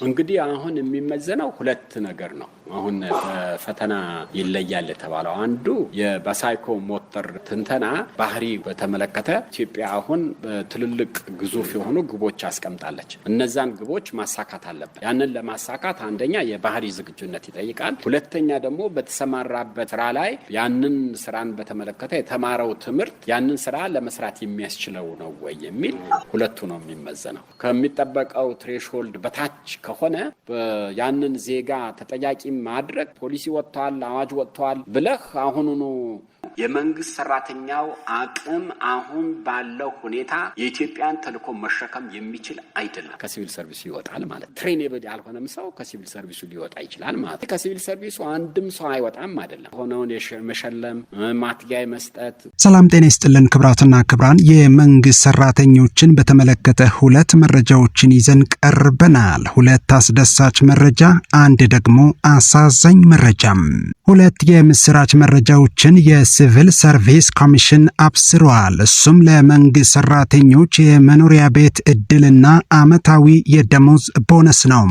እንግዲህ አሁን የሚመዘነው ሁለት ነገር ነው። አሁን ፈተና ይለያል የተባለው አንዱ በሳይኮ ሞተር ትንተና ባህሪ በተመለከተ ኢትዮጵያ አሁን ትልልቅ ግዙፍ የሆኑ ግቦች አስቀምጣለች። እነዛን ግቦች ማሳካት አለበት። ያንን ለማሳካት አንደኛ የባህሪ ዝግጁነት ይጠይቃል። ሁለተኛ ደግሞ በተሰማራበት ስራ ላይ ያንን ስራን በተመለከተ የተማረው ትምህርት ያንን ስራ ለመስራት የሚያስችለው ነው ወይ የሚል ሁለቱ ነው የሚመዘነው። ከሚጠበቀው ትሬሽሆልድ በታች ከሆነ ያንን ዜጋ ተጠያቂ ማድረግ ፖሊሲ ወጥቷል፣ አዋጅ ወጥቷል ብለህ አሁኑኑ የመንግስት ሰራተኛው አቅም አሁን ባለው ሁኔታ የኢትዮጵያን ተልዕኮ መሸከም የሚችል አይደለም። ከሲቪል ሰርቪሱ ይወጣል ማለት ትሬኔብል ያልሆነም ሰው ከሲቪል ሰርቪሱ ሊወጣ ይችላል ማለት። ከሲቪል ሰርቪሱ አንድም ሰው አይወጣም አይደለም። ሆነውን መሸለም ማትጊያ መስጠት። ሰላም ጤና ይስጥልን ክብራትና ክብራን፣ የመንግስት ሰራተኞችን በተመለከተ ሁለት መረጃዎችን ይዘን ቀርበናል። ሁለት አስደሳች መረጃ፣ አንድ ደግሞ አሳዛኝ መረጃም። ሁለት የምስራች መረጃዎችን የሲቪል ሰርቪስ ኮሚሽን አብስሯል። እሱም ለመንግስት ሰራተኞች የመኖሪያ ቤት እድልና አመታዊ የደሞዝ ቦነስ ነው።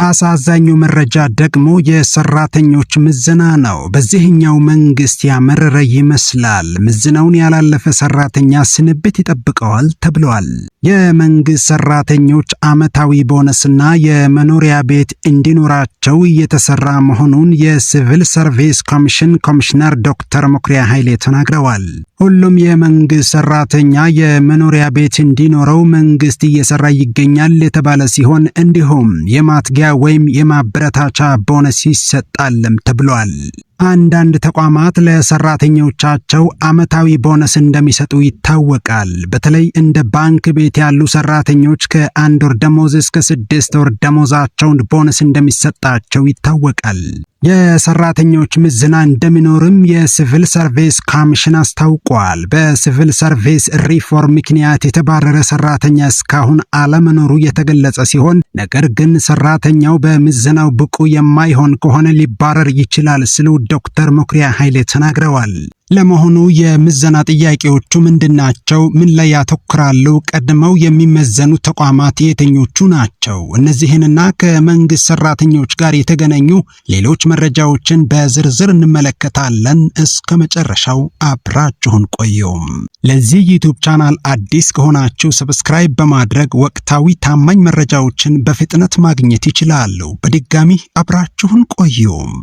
አሳዛኙ መረጃ ደግሞ የሰራተኞች ምዘና ነው። በዚህኛው መንግስት ያመረረ ይመስላል። ምዘናውን ያላለፈ ሰራተኛ ስንብት ይጠብቀዋል ተብሏል። የመንግስት ሰራተኞች አመታዊ ቦነስና የመኖሪያ ቤት እንዲኖራቸው እየተሰራ መሆኑን የሲቪል ሰርቪስ ኮሚሽን ኮሚሽነር ዶክተር መኩሪያ ኃይሌ ተናግረዋል። ሁሉም የመንግስት ሰራተኛ የመኖሪያ ቤት እንዲኖረው መንግስት እየሰራ ይገኛል የተባለ ሲሆን እንዲሁም የማትጊያ ወይም የማበረታቻ ቦነስ ይሰጣልም ተብሏል። አንዳንድ ተቋማት ለሰራተኞቻቸው አመታዊ ቦነስ እንደሚሰጡ ይታወቃል። በተለይ እንደ ባንክ ቤት ያሉ ሰራተኞች ከ1 ወር ደሞዝ እስከ 6 ወር ደሞዛቸውን ቦነስ እንደሚሰጣቸው ይታወቃል። የሰራተኞች ምዘና እንደሚኖርም የሲቪል ሰርቪስ ኮሚሽን አስታውቋል። በሲቪል ሰርቪስ ሪፎርም ምክንያት የተባረረ ሰራተኛ እስካሁን አለመኖሩ የተገለጸ ሲሆን ነገር ግን ሰራተኛው በምዘናው ብቁ የማይሆን ከሆነ ሊባረር ይችላል ሲሉ ዶክተር መኩሪያ ኃይሌ ተናግረዋል። ለመሆኑ የምዘና ጥያቄዎቹ ምንድናቸው? ምን ላይ ያተኩራሉ? ቀድመው የሚመዘኑ ተቋማት የትኞቹ ናቸው? እነዚህንና ከመንግስት ሰራተኞች ጋር የተገናኙ ሌሎች መረጃዎችን በዝርዝር እንመለከታለን። እስከ መጨረሻው አብራችሁን ቆዩም። ለዚህ ዩቲዩብ ቻናል አዲስ ከሆናችሁ ሰብስክራይብ በማድረግ ወቅታዊ ታማኝ መረጃዎችን በፍጥነት ማግኘት ይችላሉ። በድጋሚ አብራችሁን ቆዩም።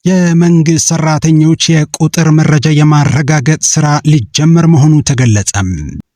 የመንግስት ሰራተኞች የቁጥር መረጃ የማረጋገጥ ስራ ሊጀመር መሆኑ ተገለጸም።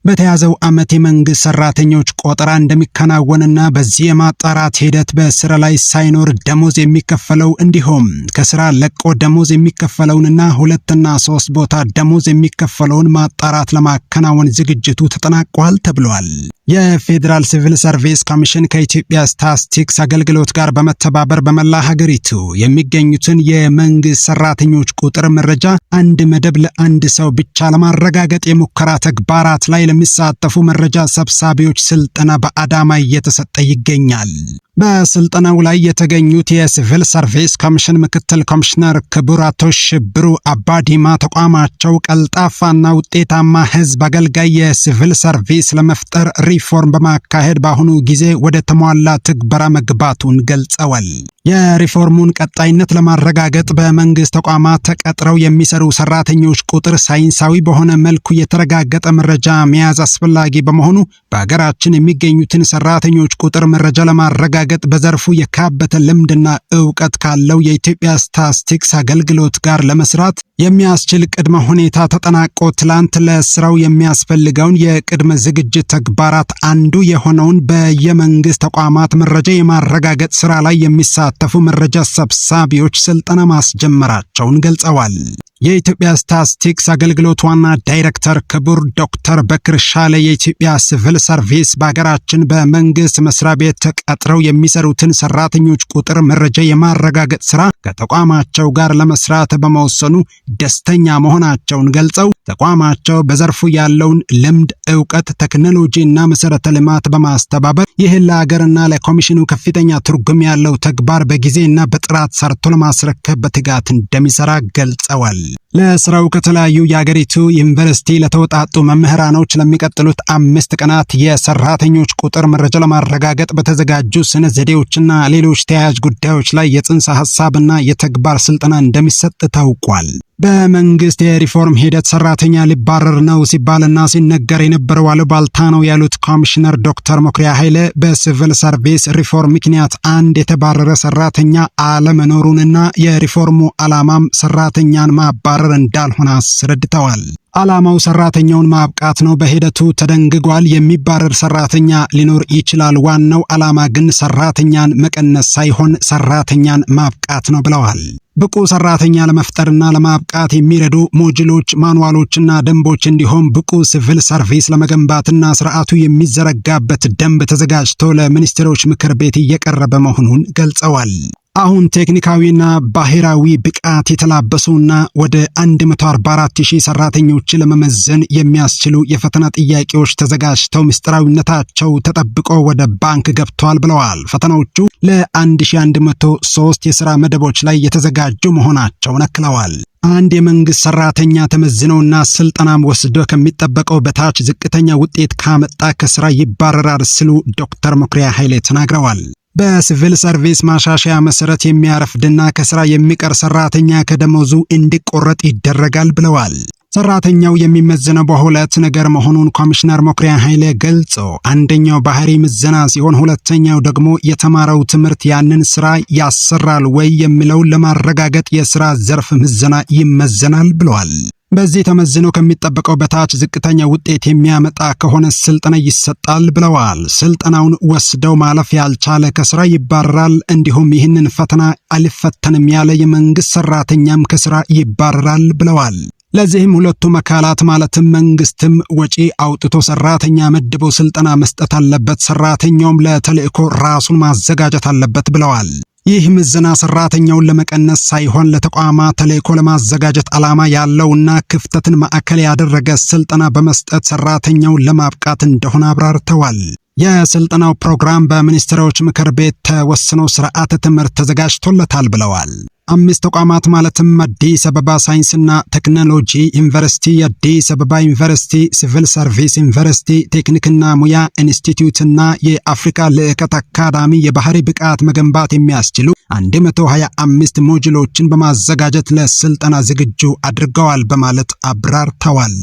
በተያዘው ዓመት የመንግስት ሰራተኞች ቆጠራ እንደሚከናወንና በዚህ የማጣራት ሂደት በስራ ላይ ሳይኖር ደሞዝ የሚከፈለው እንዲሁም ከስራ ለቆ ደሞዝ የሚከፈለውንና 2 እና 3 ቦታ ደሞዝ የሚከፈለውን ማጣራት ለማከናወን ዝግጅቱ ተጠናቋል ተብሏል። የፌዴራል ሲቪል ሰርቪስ ኮሚሽን ከኢትዮጵያ ስታቲስቲክስ አገልግሎት ጋር በመተባበር በመላ ሀገሪቱ የሚገኙትን የመንግስት ሰራተኞች ቁጥር መረጃ አንድ መደብ ለአንድ ሰው ብቻ ለማረጋገጥ የሙከራ ተግባራት ላይ ለሚሳተፉ መረጃ ሰብሳቢዎች ስልጠና በአዳማ እየተሰጠ ይገኛል። በስልጠናው ላይ የተገኙት የሲቪል ሰርቪስ ኮሚሽን ምክትል ኮሚሽነር ክቡር አቶ ሽብሩ አባዲማ ተቋማቸው ቀልጣፋና ውጤታማ ህዝብ አገልጋይ የሲቪል ሰርቪስ ለመፍጠር ሪፎርም በማካሄድ በአሁኑ ጊዜ ወደ ተሟላ ትግበራ መግባቱን ገልጸዋል። የሪፎርሙን ቀጣይነት ለማረጋገጥ በመንግስት ተቋማት ተቀጥረው የሚሰሩ ሰራተኞች ቁጥር ሳይንሳዊ በሆነ መልኩ የተረጋገጠ መረጃ መያዝ አስፈላጊ በመሆኑ በሀገራችን የሚገኙትን ሰራተኞች ቁጥር መረጃ ለማረጋገጥ በዘርፉ የካበተ ልምድና ዕውቀት ካለው የኢትዮጵያ ስታቲስቲክስ አገልግሎት ጋር ለመስራት የሚያስችል ቅድመ ሁኔታ ተጠናቆ ትላንት ለስራው የሚያስፈልገውን የቅድመ ዝግጅት ተግባራት አንዱ የሆነውን በየመንግስት ተቋማት መረጃ የማረጋገጥ ስራ ላይ የሚሳተፉ መረጃ ሰብሳቢዎች ስልጠና ማስጀመራቸውን ገልጸዋል። የኢትዮጵያ ስታቲስቲክስ አገልግሎት ዋና ዳይሬክተር ክቡር ዶክተር በክር ሻለ የኢትዮጵያ ሲቪል ሰርቪስ በሀገራችን በመንግስት መስሪያ ቤት ተቀጥረው የሚሰሩትን ሰራተኞች ቁጥር መረጃ የማረጋገጥ ስራ ከተቋማቸው ጋር ለመስራት በመወሰኑ ደስተኛ መሆናቸውን ገልጸው ተቋማቸው በዘርፉ ያለውን ልምድ፣ ዕውቀት፣ ቴክኖሎጂ እና መሰረተ ልማት በማስተባበር ይህን ለሀገርና ለኮሚሽኑ ከፍተኛ ትርጉም ያለው ተግባር በጊዜና በጥራት ሰርቶ ለማስረከብ በትጋት እንደሚሰራ ገልጸዋል። ለስራው ከተለያዩ የአገሪቱ ዩኒቨርሲቲ ለተወጣጡ መምህራኖች ለሚቀጥሉት 5 ቀናት የሰራተኞች ቁጥር መረጃ ለማረጋገጥ በተዘጋጁ ስነ ዘዴዎችና ሌሎች ተያያዥ ጉዳዮች ላይ የጽንሰ ሐሳብና የተግባር ስልጠና እንደሚሰጥ ታውቋል። በመንግስት የሪፎርም ሂደት ሰራተኛ ሊባረር ነው ሲባልና ሲነገር የነበረው አሉባልታ ነው ያሉት ኮሚሽነር ዶክተር መኩሪያ ኃይለ በሲቪል ሰርቪስ ሪፎርም ምክንያት አንድ የተባረረ ሰራተኛ አለመኖሩንና የሪፎርሙ ዓላማም ሰራተኛን ማባረር እንዳልሆነ አስረድተዋል። ዓላማው ሰራተኛውን ማብቃት ነው። በሂደቱ ተደንግጓል። የሚባረር ሰራተኛ ሊኖር ይችላል። ዋናው ዓላማ ግን ሰራተኛን መቀነስ ሳይሆን ሰራተኛን ማብቃት ነው ብለዋል። ብቁ ሰራተኛ ለመፍጠርና ለማብቃት የሚረዱ ሞጁሎች፣ ማኑዋሎችና ደንቦች እንዲሁም ብቁ ሲቪል ሰርቪስ ለመገንባትና ስርዓቱ የሚዘረጋበት ደንብ ተዘጋጅቶ ለሚኒስትሮች ምክር ቤት እየቀረበ መሆኑን ገልጸዋል። አሁን ቴክኒካዊና ባህራዊ ብቃት የተላበሱና ወደ 144,000 ሰራተኞችን ለመመዘን የሚያስችሉ የፈተና ጥያቄዎች ተዘጋጅተው ምስጢራዊነታቸው ተጠብቆ ወደ ባንክ ገብተዋል ብለዋል። ፈተናዎቹ ለ1103 የሥራ መደቦች ላይ የተዘጋጁ መሆናቸውን አክለዋል። አንድ የመንግስት ሰራተኛ ተመዝነውና ስልጠናም ወስዶ ከሚጠበቀው በታች ዝቅተኛ ውጤት ካመጣ ከስራ ይባረራል ሲሉ ዶክተር መኩሪያ ኃይሌ ተናግረዋል። በሲቪል ሰርቪስ ማሻሻያ መሰረት የሚያረፍድና ከስራ የሚቀር ሰራተኛ ከደሞዙ እንዲቆረጥ ይደረጋል ብለዋል። ሰራተኛው የሚመዘነው በሁለት ነገር መሆኑን ኮሚሽነር መኩሪያ ኃይሌ ገልጾ አንደኛው ባህሪ ምዘና ሲሆን ሁለተኛው ደግሞ የተማረው ትምህርት ያንን ስራ ያሰራል ወይ የሚለውን ለማረጋገጥ የስራ ዘርፍ ምዘና ይመዘናል ብለዋል። በዚህ ተመዝኖ ከሚጠበቀው በታች ዝቅተኛ ውጤት የሚያመጣ ከሆነ ስልጠና ይሰጣል ብለዋል። ስልጠናውን ወስደው ማለፍ ያልቻለ ከስራ ይባረራል። እንዲሁም ይህንን ፈተና አልፈተንም ያለ የመንግስት ሰራተኛም ከስራ ይባረራል ብለዋል። ለዚህም ሁለቱም አካላት ማለትም መንግስትም ወጪ አውጥቶ ሰራተኛ መድቦ ስልጠና መስጠት አለበት፣ ሰራተኛውም ለተልእኮ ራሱን ማዘጋጀት አለበት ብለዋል። ይህ ምዘና ሰራተኛውን ለመቀነስ ሳይሆን ለተቋማት ተልእኮ ለማዘጋጀት ዓላማ ያለውና ክፍተትን ማዕከል ያደረገ ስልጠና በመስጠት ሰራተኛውን ለማብቃት እንደሆነ አብራርተዋል። የስልጠናው ፕሮግራም በሚኒስትሮች ምክር ቤት ተወስኖ ስርዓተ ትምህርት ተዘጋጅቶለታል ብለዋል። 5 ተቋማት ማለትም አዲስ አበባ ሳይንስና ቴክኖሎጂ ዩኒቨርሲቲ፣ አዲስ አበባ ዩኒቨርሲቲ፣ ሲቪል ሰርቪስ ዩኒቨርሲቲ፣ ቴክኒክና ሙያ ኢንስቲትዩትና የአፍሪካ ልዕቀት አካዳሚ የባህሪ ብቃት መገንባት የሚያስችሉ 125 ሞጁሎችን በማዘጋጀት ለስልጠና ዝግጁ አድርገዋል በማለት አብራርተዋል።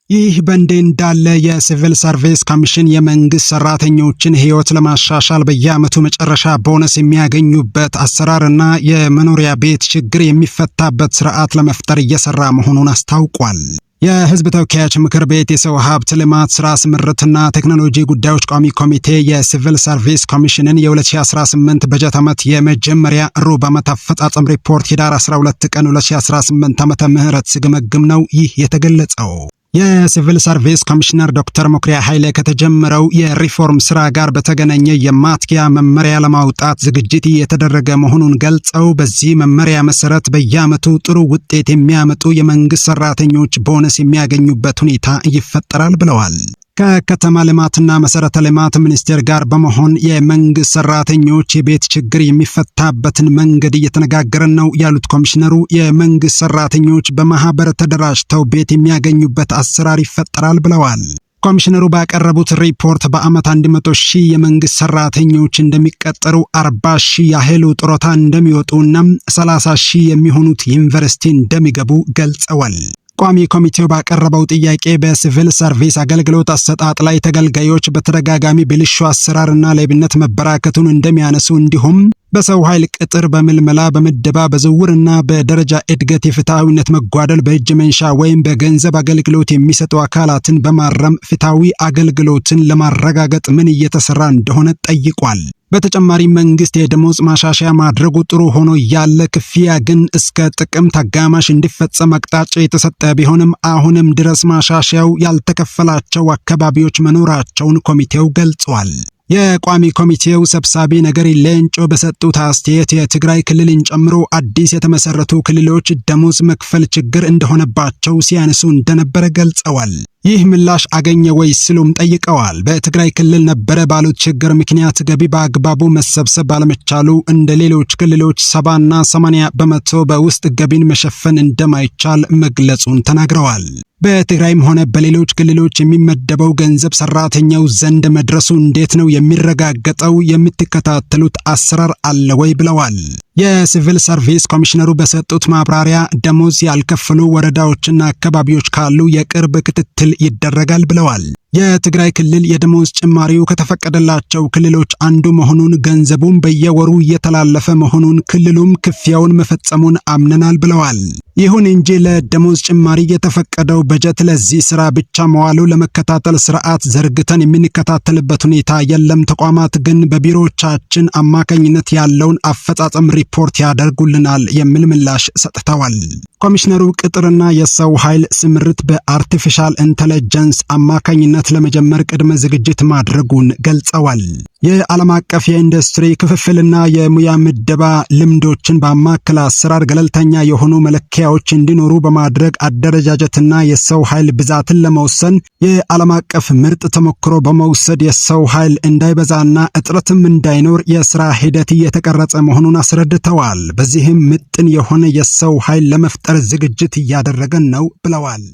ይህ በእንዲህ እንዳለ የሲቪል ሰርቪስ ኮሚሽን የመንግስት ሰራተኞችን ህይወት ለማሻሻል በየዓመቱ መጨረሻ ቦነስ የሚያገኙበት አሰራርና የመኖሪያ ቤት ችግር የሚፈታበት ስርዓት ለመፍጠር እየሰራ መሆኑን አስታውቋል። የህዝብ ተወካዮች ምክር ቤት የሰው ሀብት ልማት ስራ ስምሪትና ቴክኖሎጂ ጉዳዮች ቋሚ ኮሚቴ የሲቪል ሰርቪስ ኮሚሽንን የ2018 በጀት ዓመት የመጀመሪያ ሩብ ዓመት አፈጻጸም ሪፖርት ህዳር 12 ቀን 2018 ዓመተ ምህረት ሲገመግም ነው ይህ የተገለጸው። የሲቪል ሰርቪስ ኮሚሽነር ዶክተር መኩሪያ ኃይሌ ከተጀመረው የሪፎርም ስራ ጋር በተገናኘ የማትጊያ መመሪያ ለማውጣት ዝግጅት እየተደረገ መሆኑን ገልጸው በዚህ መመሪያ መሰረት በየዓመቱ ጥሩ ውጤት የሚያመጡ የመንግስት ሰራተኞች ቦነስ የሚያገኙበት ሁኔታ ይፈጠራል ብለዋል። ከከተማ ልማትና መሰረተ ልማት ሚኒስቴር ጋር በመሆን የመንግስት ሰራተኞች የቤት ችግር የሚፈታበትን መንገድ እየተነጋገረን ነው ያሉት ኮሚሽነሩ የመንግስት ሰራተኞች በማህበር ተደራጅተው ቤት የሚያገኙበት አሰራር ይፈጠራል ብለዋል። ኮሚሽነሩ ባቀረቡት ሪፖርት በዓመት 100,000 የመንግስት ሰራተኞች እንደሚቀጠሩ፣ 40,000 ያህሉ ጡረታ እንደሚወጡና 30,000 የሚሆኑት ዩኒቨርሲቲ እንደሚገቡ ገልጸዋል። ቋሚ ኮሚቴው ባቀረበው ጥያቄ በሲቪል ሰርቪስ አገልግሎት አሰጣጥ ላይ ተገልጋዮች በተደጋጋሚ ብልሹ አሰራርና ሌብነት መበራከቱን እንደሚያነሱ እንዲሁም በሰው ኃይል ቅጥር፣ በምልመላ፣ በምደባ፣ በዝውውርና በደረጃ እድገት የፍትሐዊነት መጓደል በእጅ መንሻ ወይም በገንዘብ አገልግሎት የሚሰጡ አካላትን በማረም ፍትሐዊ አገልግሎትን ለማረጋገጥ ምን እየተሰራ እንደሆነ ጠይቋል። በተጨማሪ መንግስት የደሞዝ ማሻሻያ ማድረጉ ጥሩ ሆኖ ያለ ክፍያ ግን እስከ ጥቅምት አጋማሽ እንዲፈጸም አቅጣጫ የተሰጠ ቢሆንም አሁንም ድረስ ማሻሻያው ያልተከፈላቸው አካባቢዎች መኖራቸውን ኮሚቴው ገልጿል። የቋሚ ኮሚቴው ሰብሳቢ ነገሪ ሌንጮ በሰጡት አስተያየት የትግራይ ክልልን ጨምሮ አዲስ የተመሰረቱ ክልሎች ደሞዝ መክፈል ችግር እንደሆነባቸው ሲያነሱ እንደነበረ ገልጸዋል። ይህ ምላሽ አገኘ ወይ ሲሉም ጠይቀዋል። በትግራይ ክልል ነበረ ባሉት ችግር ምክንያት ገቢ በአግባቡ መሰብሰብ ባለመቻሉ እንደ ሌሎች ክልሎች 70 እና 80 በመቶ በውስጥ ገቢን መሸፈን እንደማይቻል መግለጹን ተናግረዋል። በትግራይም ሆነ በሌሎች ክልሎች የሚመደበው ገንዘብ ሰራተኛው ዘንድ መድረሱ እንዴት ነው የሚረጋገጠው? የምትከታተሉት አሰራር አለ ወይ ብለዋል። የሲቪል ሰርቪስ ኮሚሽነሩ በሰጡት ማብራሪያ ደሞዝ ያልከፈሉ ወረዳዎችና አካባቢዎች ካሉ የቅርብ ክትትል ይደረጋል ብለዋል። የትግራይ ክልል የደሞዝ ጭማሪው ከተፈቀደላቸው ክልሎች አንዱ መሆኑን ገንዘቡም በየወሩ እየተላለፈ መሆኑን ክልሉም ክፍያውን መፈጸሙን አምነናል ብለዋል። ይሁን እንጂ ለደሞዝ ጭማሪ የተፈቀደው በጀት ለዚህ ስራ ብቻ መዋሉ ለመከታተል ስርዓት ዘርግተን የምንከታተልበት ሁኔታ የለም። ተቋማት ግን በቢሮዎቻችን አማካኝነት ያለውን አፈጻጸም ሪፖርት ያደርጉልናል የሚል ምላሽ ሰጥተዋል። ኮሚሽነሩ ቅጥርና የሰው ኃይል ስምርት በአርቲፊሻል ኢንተለጀንስ አማካኝነት ለመጀመር ቅድመ ዝግጅት ማድረጉን ገልጸዋል። የዓለም አቀፍ የኢንዱስትሪ ክፍፍልና የሙያ ምደባ ልምዶችን በማዕከል አሰራር ገለልተኛ የሆኑ መለኪያዎች እንዲኖሩ በማድረግ አደረጃጀትና የሰው ኃይል ብዛትን ለመወሰን የዓለም አቀፍ ምርጥ ተሞክሮ በመውሰድ የሰው ኃይል እንዳይበዛና እጥረትም እንዳይኖር የሥራ ሂደት እየተቀረጸ መሆኑን አስረድተዋል። በዚህም ምጥን የሆነ የሰው ኃይል ለመፍጠር ዝግጅት እያደረገን ነው ብለዋል።